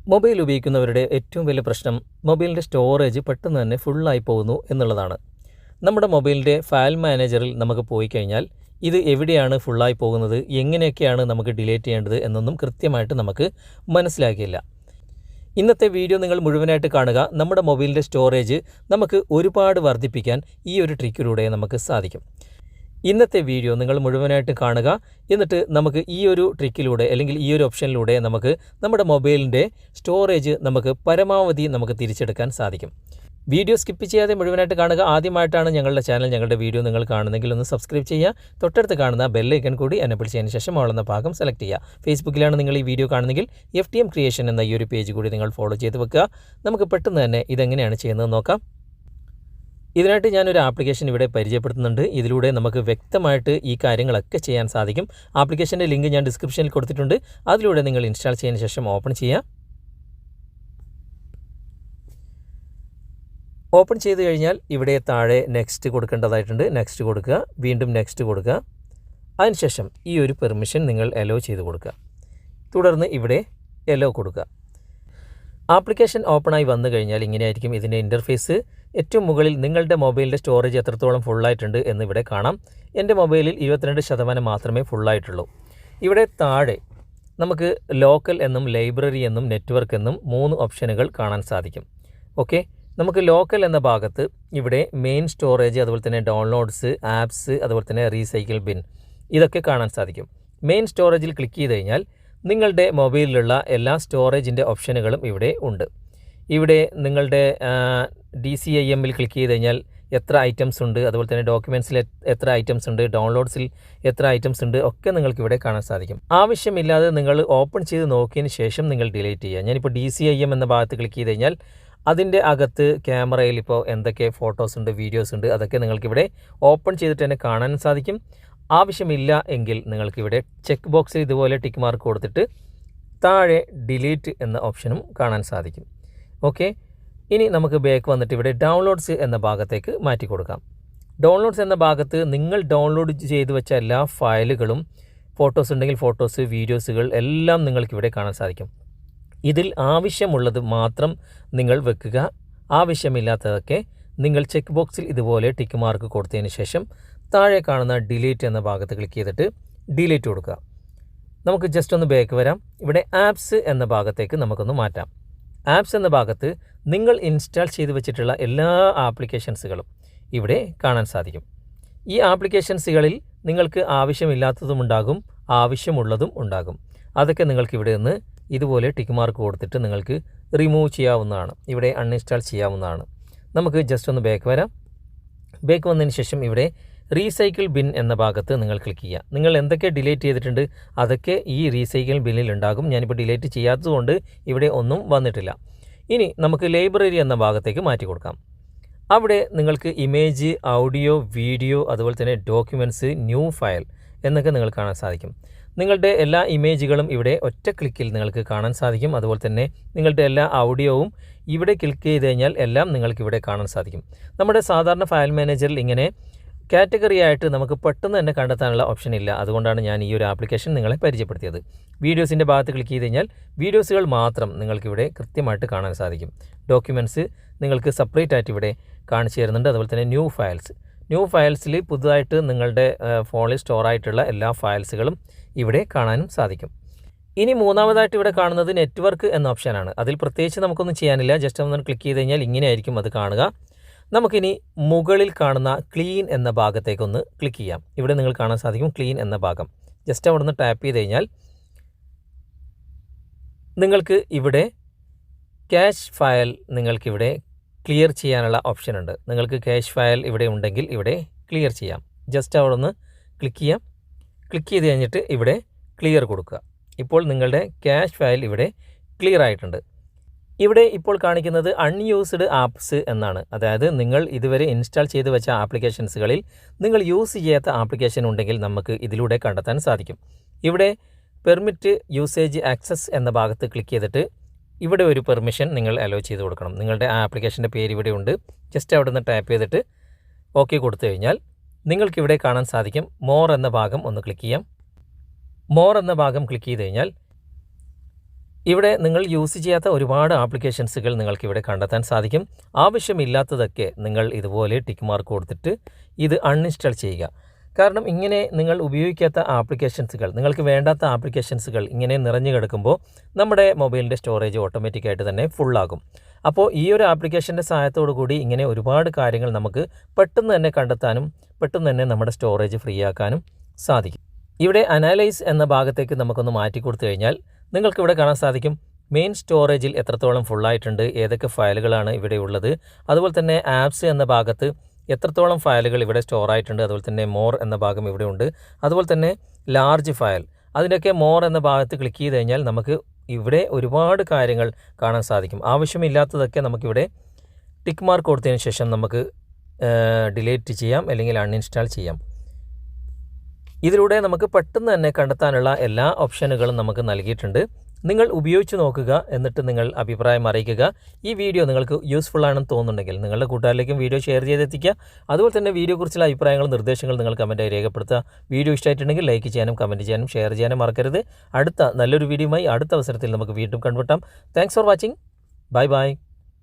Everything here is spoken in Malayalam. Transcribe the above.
മൊബൈൽ ഉപയോഗിക്കുന്നവരുടെ ഏറ്റവും വലിയ പ്രശ്നം മൊബൈലിൻ്റെ സ്റ്റോറേജ് പെട്ടെന്ന് തന്നെ ഫുള്ളായി പോകുന്നു എന്നുള്ളതാണ്. നമ്മുടെ മൊബൈലിൻ്റെ ഫയൽ മാനേജറിൽ നമുക്ക് പോയി കഴിഞ്ഞാൽ ഇത് എവിടെയാണ് ഫുള്ളായി പോകുന്നത്, എങ്ങനെയൊക്കെയാണ് നമുക്ക് ഡിലീറ്റ് ചെയ്യേണ്ടത് എന്നൊന്നും കൃത്യമായിട്ട് നമുക്ക് മനസ്സിലാക്കിയില്ല. ഇന്നത്തെ വീഡിയോ നിങ്ങൾ മുഴുവനായിട്ട് കാണുക. നമ്മുടെ മൊബൈലിൻ്റെ സ്റ്റോറേജ് നമുക്ക് ഒരുപാട് വർദ്ധിപ്പിക്കാൻ ഈ ഒരു ട്രിക്കിലൂടെ നമുക്ക് സാധിക്കും. ഇന്നത്തെ വീഡിയോ നിങ്ങൾ മുഴുവനായിട്ട് കാണുക. എന്നിട്ട് നമുക്ക് ഈ ഒരു ട്രിക്കിലൂടെ അല്ലെങ്കിൽ ഈ ഒരു ഓപ്ഷനിലൂടെ നമുക്ക് നമ്മുടെ മൊബൈലിൻ്റെ സ്റ്റോറേജ് നമുക്ക് പരമാവധി നമുക്ക് തിരിച്ചെടുക്കാൻ സാധിക്കും. വീഡിയോ സ്കിപ്പ് ചെയ്യാതെ മുഴുവനായിട്ട് കാണുക. ആദ്യമായിട്ടാണ് ഞങ്ങളുടെ ചാനൽ, ഞങ്ങളുടെ വീഡിയോ നിങ്ങൾ കാണുന്നെങ്കിൽ ഒന്ന് സബ്സ്ക്രൈബ് ചെയ്യുക. തൊട്ടടുത്ത് കാണുന്ന ബെല്ലൈക്കൺ കൂടി എനേബിൾ ചെയ്തതിന് ശേഷം ഓളുന്ന ഭാഗം സെലക്ട് ചെയ്യുക. ഫേസ്ബുക്കിലാണ് നിങ്ങൾ ഈ വീഡിയോ കാണുന്നെങ്കിൽ FTM ക്രിയേഷൻ എന്ന ഈ ഒരു പേജ് കൂടി നിങ്ങൾ ഫോളോ ചെയ്ത് വെക്കുക. നമുക്ക് പെട്ടെന്ന് തന്നെ ഇതെങ്ങനെയാണ് ചെയ്യുന്നത് നോക്കാം. ഇതിനായിട്ട് ഞാനൊരു ആപ്ലിക്കേഷൻ ഇവിടെ പരിചയപ്പെടുത്തുന്നുണ്ട്. ഇതിലൂടെ നമുക്ക് വ്യക്തമായിട്ട് ഈ കാര്യങ്ങളൊക്കെ ചെയ്യാൻ സാധിക്കും. ആപ്ലിക്കേഷൻ്റെ ലിങ്ക് ഞാൻ ഡിസ്ക്രിപ്ഷനിൽ കൊടുത്തിട്ടുണ്ട്. അതിലൂടെ നിങ്ങൾ ഇൻസ്റ്റാൾ ചെയ്തതിന് ശേഷം ഓപ്പൺ ചെയ്യുക. ഓപ്പൺ ചെയ്ത് കഴിഞ്ഞാൽ ഇവിടെ താഴെ നെക്സ്റ്റ് കൊടുക്കേണ്ടതായിട്ടുണ്ട്. നെക്സ്റ്റ് കൊടുക്കുക, വീണ്ടും നെക്സ്റ്റ് കൊടുക്കുക. അതിനുശേഷം ഈ ഒരു പെർമിഷൻ നിങ്ങൾ അലോ ചെയ്ത് കൊടുക്കുക. തുടർന്ന് ഇവിടെ അലോ കൊടുക്കുക. ആപ്ലിക്കേഷൻ ഓപ്പണായി വന്നു കഴിഞ്ഞാൽ ഇങ്ങനെയായിരിക്കും ഇതിൻ്റെ ഇൻ്റർഫേസ്. ഏറ്റവും മുകളിൽ നിങ്ങളുടെ മൊബൈലിൻ്റെ സ്റ്റോറേജ് എത്രത്തോളം ഫുള്ളായിട്ടുണ്ട് എന്ന് ഇവിടെ കാണാം. എൻ്റെ മൊബൈലിൽ 22% മാത്രമേ ഫുള്ളായിട്ടുള്ളൂ. ഇവിടെ താഴെ നമുക്ക് ലോക്കൽ എന്നും ലൈബ്രറി എന്നും നെറ്റ്വർക്ക് എന്നും 3 ഓപ്ഷനുകൾ കാണാൻ സാധിക്കും. ഓക്കെ, നമുക്ക് ലോക്കൽ എന്ന ഭാഗത്ത് ഇവിടെ മെയിൻ സ്റ്റോറേജ്, അതുപോലെ തന്നെ ഡൗൺലോഡ്സ്, ആപ്സ്, അതുപോലെ തന്നെ റീസൈക്കിൾ ബിൻ ഇതൊക്കെ കാണാൻ സാധിക്കും. മെയിൻ സ്റ്റോറേജിൽ ക്ലിക്ക് ചെയ്ത് കഴിഞ്ഞാൽ നിങ്ങളുടെ മൊബൈലിലുള്ള എല്ലാ സ്റ്റോറേജിൻ്റെ ഓപ്ഷനുകളും ഇവിടെ ഉണ്ട്. ഇവിടെ നിങ്ങളുടെ DCIMൽ ക്ലിക്ക് ചെയ്ത് കഴിഞ്ഞാൽ എത്ര ഐറ്റംസ് ഉണ്ട്, അതുപോലെ തന്നെ ഡോക്യുമെൻറ്റ്സിൽ എത്ര ഐറ്റംസ് ഉണ്ട്, ഡൗൺലോഡ്സിൽ എത്ര ഐറ്റംസ് ഉണ്ട് ഒക്കെ നിങ്ങൾക്ക് ഇവിടെ കാണാൻ സാധിക്കും. ആവശ്യമില്ലാതെ നിങ്ങൾ ഓപ്പൺ ചെയ്ത് നോക്കിയതിന് ശേഷം നിങ്ങൾ ഡിലീറ്റ് ചെയ്യുക. ഞാനിപ്പോൾ DCIM എന്ന ഭാഗത്ത് ക്ലിക്ക് ചെയ്ത് കഴിഞ്ഞാൽ അതിൻ്റെ അകത്ത് ക്യാമറയിൽ ഇപ്പോൾ എന്തൊക്കെ ഫോട്ടോസ് ഉണ്ട്, വീഡിയോസ് ഉണ്ട്, അതൊക്കെ നിങ്ങൾക്കിവിടെ ഓപ്പൺ ചെയ്തിട്ട് തന്നെ കാണാൻ സാധിക്കും. ആവശ്യമില്ല എങ്കിൽ നിങ്ങൾക്കിവിടെ ചെക്ക് ബോക്സിൽ ഇതുപോലെ ടിക്ക് മാർക്ക് കൊടുത്തിട്ട് താഴെ ഡിലീറ്റ് എന്ന ഓപ്ഷനും കാണാൻ സാധിക്കും. ഓക്കെ, ഇനി നമുക്ക് ബാക്ക് വന്നിട്ട് ഇവിടെ ഡൗൺലോഡ്സ് എന്ന ഭാഗത്തേക്ക് മാറ്റി കൊടുക്കാം. ഡൗൺലോഡ്സ് എന്ന ഭാഗത്ത് നിങ്ങൾ ഡൗൺലോഡ് ചെയ്ത് വെച്ച എല്ലാ ഫയലുകളും, ഫോട്ടോസ് ഉണ്ടെങ്കിൽ ഫോട്ടോസ്, വീഡിയോസുകൾ എല്ലാം നിങ്ങൾക്കിവിടെ കാണാൻ സാധിക്കും. ഇതിൽ ആവശ്യമുള്ളത് മാത്രം നിങ്ങൾ വെക്കുക. ആവശ്യമില്ലാത്തതൊക്കെ നിങ്ങൾ ചെക്ക് ബോക്സിൽ ഇതുപോലെ ടിക്ക് മാർക്ക് കൊടുത്തതിന് ശേഷം താഴെ കാണുന്ന ഡിലീറ്റ് എന്ന ഭാഗത്ത് ക്ലിക്ക് ചെയ്തിട്ട് ഡിലീറ്റ് കൊടുക്കുക. നമുക്ക് ജസ്റ്റ് ഒന്ന് ബാക്ക് വരാം. ഇവിടെ ആപ്സ് എന്ന ഭാഗത്തേക്ക് നമുക്കൊന്ന് മാറ്റാം. ആപ്സ് എന്ന ഭാഗത്ത് നിങ്ങൾ ഇൻസ്റ്റാൾ ചെയ്ത് വെച്ചിട്ടുള്ള എല്ലാ ആപ്ലിക്കേഷൻസുകളും ഇവിടെ കാണാൻ സാധിക്കും. ഈ ആപ്ലിക്കേഷൻസുകളിൽ നിങ്ങൾക്ക് ആവശ്യമില്ലാത്തതും ഉണ്ടാകും, ആവശ്യമുള്ളതും ഉണ്ടാകും. അതൊക്കെ നിങ്ങൾക്ക് ഇവിടെ നിന്ന് ഇതുപോലെ ടിക്ക് മാർക്ക് കൊടുത്തിട്ട് നിങ്ങൾക്ക് റിമൂവ് ചെയ്യാവുന്നതാണ്. ഇവിടെ അൺഇൻസ്റ്റാൾ ചെയ്യാവുന്നതാണ്. നമുക്ക് ജസ്റ്റ് ഒന്ന് ബാക്ക് വരാം. ബാക്ക് വന്നതിന് ശേഷം ഇവിടെ റീസൈക്കിൾ ബിൻ എന്ന ഭാഗത്ത് നിങ്ങൾ ക്ലിക്ക് ചെയ്യുക. നിങ്ങൾ എന്തൊക്കെ ഡിലീറ്റ് ചെയ്തിട്ടുണ്ട് അതൊക്കെ ഈ റീസൈക്കിൾ ബിന്നിൽ ഉണ്ടാകും. ഞാനിപ്പോൾ ഡിലീറ്റ് ചെയ്യാത്തതുകൊണ്ട് ഇവിടെ ഒന്നും വന്നിട്ടില്ല. ഇനി നമുക്ക് ലൈബ്രറി എന്ന ഭാഗത്തേക്ക് മാറ്റി കൊടുക്കാം. അവിടെ നിങ്ങൾക്ക് ഇമേജ്, ഓഡിയോ, വീഡിയോ, അതുപോലെ തന്നെ ഡോക്യുമെൻറ്റ്സ്, ന്യൂ ഫയൽ എന്നൊക്കെ നിങ്ങൾ കാണാൻ സാധിക്കും. നിങ്ങളുടെ എല്ലാ ഇമേജുകളും ഇവിടെ ഒറ്റ ക്ലിക്കിൽ നിങ്ങൾക്ക് കാണാൻ സാധിക്കും. അതുപോലെ തന്നെ നിങ്ങളുടെ എല്ലാ ഓഡിയോവും ഇവിടെ ക്ലിക്ക് ചെയ്ത് കഴിഞ്ഞാൽ എല്ലാം നിങ്ങൾക്ക് ഇവിടെ കാണാൻ സാധിക്കും. നമ്മുടെ സാധാരണ ഫയൽ മാനേജറിൽ ഇങ്ങനെ കാറ്റഗറി ആയിട്ട് നമുക്ക് പെട്ടെന്ന് തന്നെ കണ്ടെത്താനുള്ള ഓപ്ഷൻ ഇല്ല. അതുകൊണ്ടാണ് ഞാൻ ഈ ഒരു ആപ്ലിക്കേഷൻ നിങ്ങളെ പരിചയപ്പെടുത്തിയത്. വീഡിയോസിൻ്റെ ഭാഗത്ത് ക്ലിക്ക് ചെയ്ത് കഴിഞ്ഞാൽ വീഡിയോസുകൾ മാത്രം നിങ്ങൾക്കിവിടെ കൃത്യമായിട്ട് കാണാൻ സാധിക്കും. ഡോക്യുമെൻറ്റ്സ് നിങ്ങൾക്ക് സെപ്പറേറ്റ് ആയിട്ട് ഇവിടെ കാണിച്ചു തരുന്നുണ്ട്. അതുപോലെ തന്നെ ന്യൂ ഫയൽസിൽ പുതുതായിട്ട് നിങ്ങളുടെ ഫോണിൽ സ്റ്റോർ ആയിട്ടുള്ള എല്ലാ ഫയൽസുകളും ഇവിടെ കാണാനും സാധിക്കും. ഇനി മൂന്നാമതായിട്ട് ഇവിടെ കാണുന്നത് നെറ്റ്വർക്ക് എന്ന ഓപ്ഷനാണ്. അതിൽ പ്രത്യേകിച്ച് നമുക്കൊന്നും ചെയ്യാനില്ല. ജസ്റ്റ് ഒന്ന് ക്ലിക്ക് ചെയ്ത് കഴിഞ്ഞാൽ ഇങ്ങനെയായിരിക്കും അത് കാണുക. നമുക്കിനി മുകളിൽ കാണുന്ന ക്ലീൻ എന്ന ഭാഗത്തേക്കൊന്ന് ക്ലിക്ക് ചെയ്യാം. ഇവിടെ നിങ്ങൾ കാണാൻ സാധിക്കും ക്ലീൻ എന്ന ഭാഗം. ജസ്റ്റ് അവിടെ നിന്ന് ടാപ്പ് ചെയ്ത് കഴിഞ്ഞാൽ നിങ്ങൾക്ക് ഇവിടെ ക്യാഷ് ഫയൽ നിങ്ങൾക്കിവിടെ ക്ലിയർ ചെയ്യാനുള്ള ഓപ്ഷൻ ഉണ്ട്. നിങ്ങൾക്ക് ക്യാഷ് ഫയൽ ഇവിടെ ഉണ്ടെങ്കിൽ ഇവിടെ ക്ലിയർ ചെയ്യാം. ജസ്റ്റ് അവിടെ നിന്ന് ക്ലിക്ക് ചെയ്യാം. ക്ലിക്ക് ചെയ്ത് കഴിഞ്ഞിട്ട് ഇവിടെ ക്ലിയർ കൊടുക്കുക. ഇപ്പോൾ നിങ്ങളുടെ ക്യാഷ് ഫയൽ ഇവിടെ ക്ലിയർ ആയിട്ടുണ്ട്. ഇവിടെ ഇപ്പോൾ കാണിക്കുന്നത് അൺയൂസ്ഡ് ആപ്സ് എന്നാണ്. അതായത് നിങ്ങൾ ഇതുവരെ ഇൻസ്റ്റാൾ ചെയ്ത് വെച്ച ആപ്ലിക്കേഷൻസുകളിൽ നിങ്ങൾ യൂസ് ചെയ്യാത്ത ആപ്ലിക്കേഷൻ ഉണ്ടെങ്കിൽ നമുക്ക് ഇതിലൂടെ കണ്ടെത്താൻ സാധിക്കും. ഇവിടെ പെർമിറ്റ് യൂസേജ് ആക്സസ് എന്ന ഭാഗത്ത് ക്ലിക്ക് ചെയ്തിട്ട് ഇവിടെ ഒരു പെർമിഷൻ നിങ്ങൾ അലോ ചെയ്ത് കൊടുക്കണം. നിങ്ങളുടെ ആപ്ലിക്കേഷൻ്റെ പേര് ഇവിടെ ഉണ്ട്. ജസ്റ്റ് അവിടെ നിന്ന് ടാപ്പ് ചെയ്തിട്ട് ഓക്കെ കൊടുത്തു കഴിഞ്ഞാൽ നിങ്ങൾക്കിവിടെ കാണാൻ സാധിക്കും മോർ എന്ന ഭാഗം ഒന്ന് ക്ലിക്ക് ചെയ്യാം. മോർ എന്ന ഭാഗം ക്ലിക്ക് ചെയ്ത് കഴിഞ്ഞാൽ ഇവിടെ നിങ്ങൾ യൂസ് ചെയ്യാത്ത ഒരുപാട് ആപ്ലിക്കേഷൻസുകൾ നിങ്ങൾക്ക് ഇവിടെ കണ്ടെത്താൻ സാധിക്കും. ആവശ്യമില്ലാത്തതൊക്കെ നിങ്ങൾ ഇതുപോലെ ടിക്ക് മാർക്ക് കൊടുത്തിട്ട് ഇത് അൺഇൻസ്റ്റാൾ ചെയ്യുക. കാരണം ഇങ്ങനെ നിങ്ങൾ ഉപയോഗിക്കാത്ത ആപ്ലിക്കേഷൻസുകൾ, നിങ്ങൾക്ക് വേണ്ടാത്ത ആപ്ലിക്കേഷൻസുകൾ ഇങ്ങനെ നിറഞ്ഞു കിടക്കുമ്പോൾ നമ്മുടെ മൊബൈലിൻ്റെ സ്റ്റോറേജ് ഓട്ടോമാറ്റിക്കായിട്ട് തന്നെ ഫുള്ളാകും. അപ്പോൾ ഈ ഒരു ആപ്ലിക്കേഷൻ്റെ സഹായത്തോടു കൂടി ഇങ്ങനെ ഒരുപാട് കാര്യങ്ങൾ നമുക്ക് പെട്ടെന്ന് തന്നെ കണ്ടെത്താനും പെട്ടെന്ന് തന്നെ നമ്മുടെ സ്റ്റോറേജ് ഫ്രീ ആക്കാനും സാധിക്കും. ഇവിടെ അനലൈസ് എന്ന ഭാഗത്തേക്ക് നമുക്കൊന്ന് മാറ്റി കൊടുത്തു കഴിഞ്ഞാൽ നിങ്ങൾക്കിവിടെ കാണാൻ സാധിക്കും മെയിൻ സ്റ്റോറേജിൽ എത്രത്തോളം ഫുള്ളായിട്ടുണ്ട്, ഏതൊക്കെ ഫയലുകളാണ് ഇവിടെ ഉള്ളത്, അതുപോലെ തന്നെ ആപ്സ് എന്ന ഭാഗത്ത് എത്രത്തോളം ഫയലുകൾ ഇവിടെ സ്റ്റോർ ആയിട്ടുണ്ട്, അതുപോലെ തന്നെ മോർ എന്ന ഭാഗം ഇവിടെ ഉണ്ട്, അതുപോലെ തന്നെ ലാർജ് ഫയൽ, അതിൻ്റെയൊക്കെ മോർ എന്ന ഭാഗത്ത് ക്ലിക്ക് ചെയ്ത് കഴിഞ്ഞാൽ നമുക്ക് ഇവിടെ ഒരുപാട് കാര്യങ്ങൾ കാണാൻ സാധിക്കും. ആവശ്യമില്ലാത്തതൊക്കെ നമുക്കിവിടെ ടിക്ക് മാർക്ക് കൊടുത്തതിന് ശേഷം നമുക്ക് ഡിലീറ്റ് ചെയ്യാം അല്ലെങ്കിൽ അൺഇൻസ്റ്റാൾ ചെയ്യാം. ഇതിലൂടെ നമുക്ക് പെട്ടെന്ന് തന്നെ കണ്ടെത്താനുള്ള എല്ലാ ഓപ്ഷനുകളും നമുക്ക് നൽകിയിട്ടുണ്ട്. നിങ്ങൾ ഉപയോഗിച്ച് നോക്കുക, എന്നിട്ട് നിങ്ങൾ അഭിപ്രായം അറിയിക്കുക. ഈ വീഡിയോ നിങ്ങൾക്ക് യൂസ്ഫുൾ ആണെന്ന് തോന്നുന്നുണ്ടെങ്കിൽ നിങ്ങളുടെ കൂട്ടുകാരിലേക്കും വീഡിയോ ഷെയർ ചെയ്തെത്തിക്കുക. അതുപോലെ തന്നെ വീഡിയോയെക്കുറിച്ചുള്ള അഭിപ്രായങ്ങളും നിർദ്ദേശങ്ങളും നിങ്ങൾ കമൻറ്റായി രേഖപ്പെടുത്തുക. വീഡിയോ ഇഷ്ടമായിട്ടുണ്ടെങ്കിൽ ലൈക്ക് ചെയ്യാനും കമൻറ്റ് ചെയ്യാനും ഷെയർ ചെയ്യാനും മറക്കരുത്. അടുത്ത നല്ലൊരു വീഡിയോയുമായി അടുത്ത അവസരത്തിൽ നമുക്ക് വീണ്ടും കണ്ടുമുട്ടാം. Thanks for watching. Bye bye.